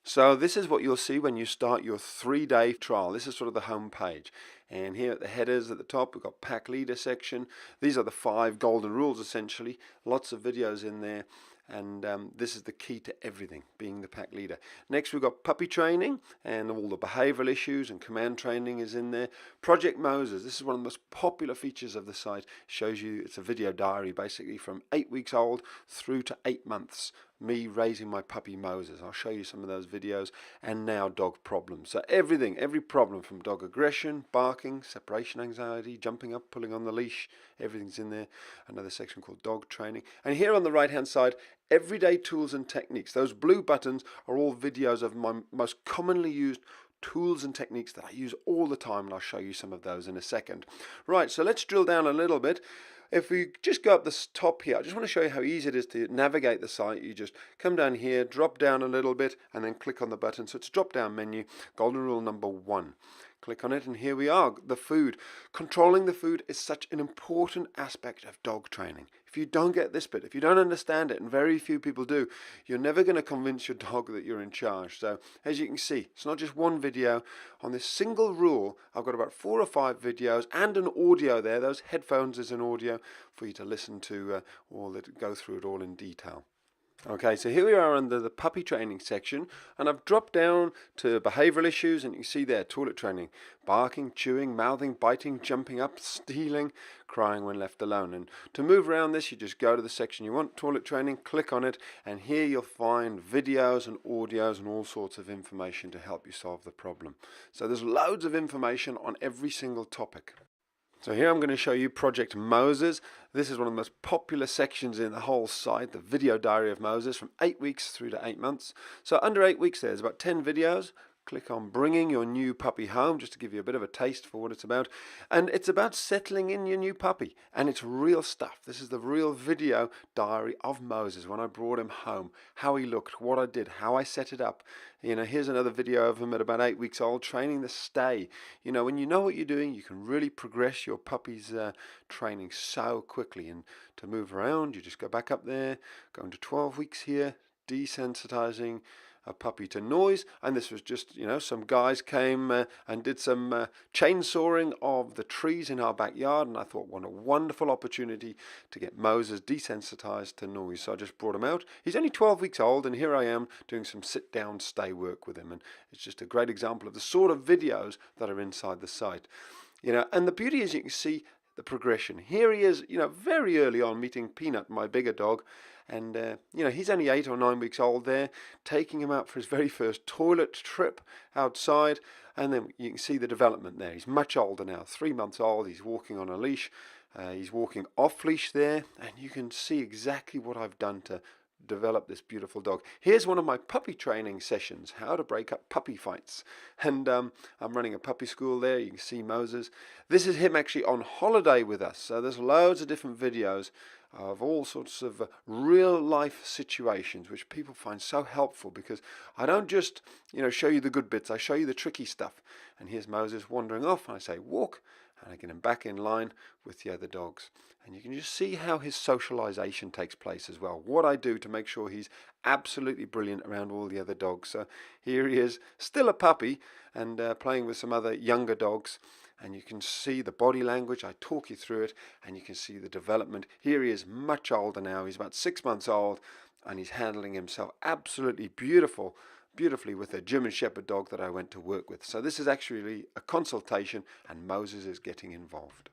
So this is what you'll see when you start your 3-day trial. This is sort of the home page. And here at the headers at the top, we've got pack leader section. These are the 5 golden rules, essentially. Lots of videos in there. And this is the key to everything, being the pack leader. Next, we've got puppy training, and all the behavioral issues and command training is in there. Project Moses, this is one of the most popular features of the site. It shows you, it's a video diary, basically from 8 weeks old through to 8 months. Me raising my puppy Moses. I'll show you some of those videos. And now dog problems. So everything, every problem from dog aggression, barking, separation anxiety, jumping up, pulling on the leash, everything's in there. Another section called dog training. And here on the right hand side, everyday tools and techniques. Those blue buttons are all videos of my most commonly used tools and techniques that I use all the time, and I'll show you some of those in a second. Right, so let's drill down a little bit. If we just go up the top here, I just want to show you how easy it is to navigate the site. You just come down here, drop down a little bit, and then click on the button. So it's a drop-down menu, golden rule number 1. Click on it, and here we are, the food. Controlling the food is such an important aspect of dog training. If you don't get this bit, if you don't understand it, and very few people do, you're never going to convince your dog that you're in charge. So, as you can see, it's not just one video. On this single rule, I've got about 4 or 5 videos and an audio there. Those headphones is an audio for you to listen to go through it all in detail. Okay, so here we are under the puppy training section, and I've dropped down to behavioral issues, and you can see there, toilet training, barking, chewing, mouthing, biting, jumping up, stealing, crying when left alone. And to move around this, you just go to the section you want, toilet training, click on it, and here you'll find videos and audios and all sorts of information to help you solve the problem. So there's loads of information on every single topic. So here I'm going to show you Project Moses. This is one of the most popular sections in the whole site, the video diary of Moses, from 8 weeks through to 8 months. So under 8 weeks there's about 10 videos. Click on bringing your new puppy home, just to give you a bit of a taste for what it's about. And it's about settling in your new puppy. And it's real stuff. This is the real video diary of Moses when I brought him home. How he looked, what I did, how I set it up. You know, here's another video of him at about 8 weeks old, training the stay. You know, when you know what you're doing, you can really progress your puppy's training so quickly. And to move around, you just go back up there, go into 12 weeks here, desensitizing a puppy to noise. And this was just, you know, some guys came and did some chainsawing of the trees in our backyard, and I thought, what a wonderful opportunity to get Moses desensitized to noise. So I just brought him out. He's only 12 weeks old, and here I am doing some sit down stay work with him, and it's just a great example of the sort of videos that are inside the site. You know, and the beauty is you can see the progression. Here he is, you know, very early on, meeting Peanut, my bigger dog. And, you know, he's only 8 or 9 weeks old there, taking him out for his very first toilet trip outside. And then you can see the development there. He's much older now, 3 months old. He's walking on a leash. He's walking off leash there. And you can see exactly what I've done to develop this beautiful dog. Here's one of my puppy training sessions, how to break up puppy fights. And I'm running a puppy school there. You can see Moses. This is him actually on holiday with us. So there's loads of different videos of all sorts of real life situations which people find so helpful, because I don't just, you know, show you the good bits, I show you the tricky stuff. And here's Moses wandering off, and I say walk, and I get him back in line with the other dogs. And you can just see how his socialization takes place as well, what I do to make sure he's absolutely brilliant around all the other dogs. So here he is, still a puppy, and playing with some other younger dogs. And you can see the body language. I talk you through it, and you can see the development. Here he is, much older now. He's about 6 months old, and he's handling himself absolutely beautifully with a German Shepherd dog that I went to work with. So this is actually a consultation, and Moses is getting involved.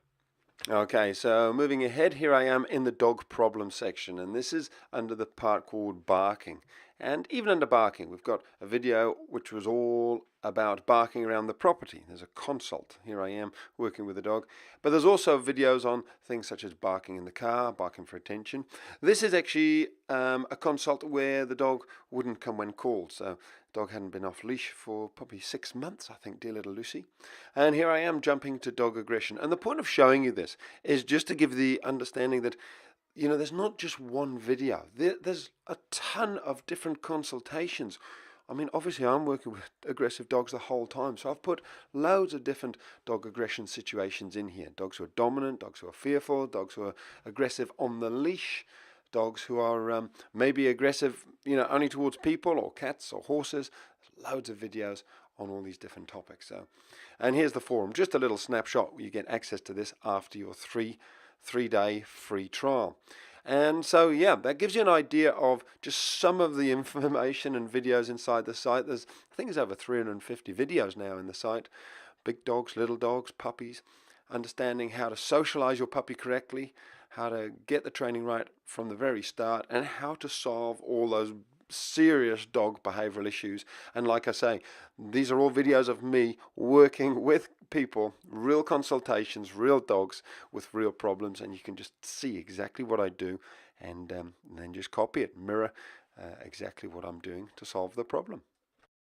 Okay, so moving ahead, here I am in the dog problem section, and this is under the part called barking. And even under barking, we've got a video which was all about barking around the property. There's a consult. Here I am working with a dog. But there's also videos on things such as barking in the car, barking for attention. This is actually a consult where the dog wouldn't come when called. So the dog hadn't been off leash for probably 6 months, I think, dear little Lucy. And here I am jumping to dog aggression. And the point of showing you this is just to give the understanding that, you know, there's not just one video. There's a ton of different consultations. I mean, obviously I'm working with aggressive dogs the whole time, so I've put loads of different dog aggression situations in here. Dogs who are dominant, dogs who are fearful, dogs who are aggressive on the leash, dogs who are maybe aggressive, you know, only towards people or cats or horses. There's loads of videos on all these different topics. So, and here's the forum, just a little snapshot. You get access to this after your three-day free trial. And so, yeah, that gives you an idea of just some of the information and videos inside the site. I think there's over 350 videos now in the site. Big dogs, little dogs, puppies, understanding how to socialize your puppy correctly, how to get the training right from the very start, and how to solve all those serious dog behavioral issues. And like I say, these are all videos of me working with people, real consultations, real dogs with real problems, and you can just see exactly what I do, and then just copy it, mirror exactly what I'm doing to solve the problem.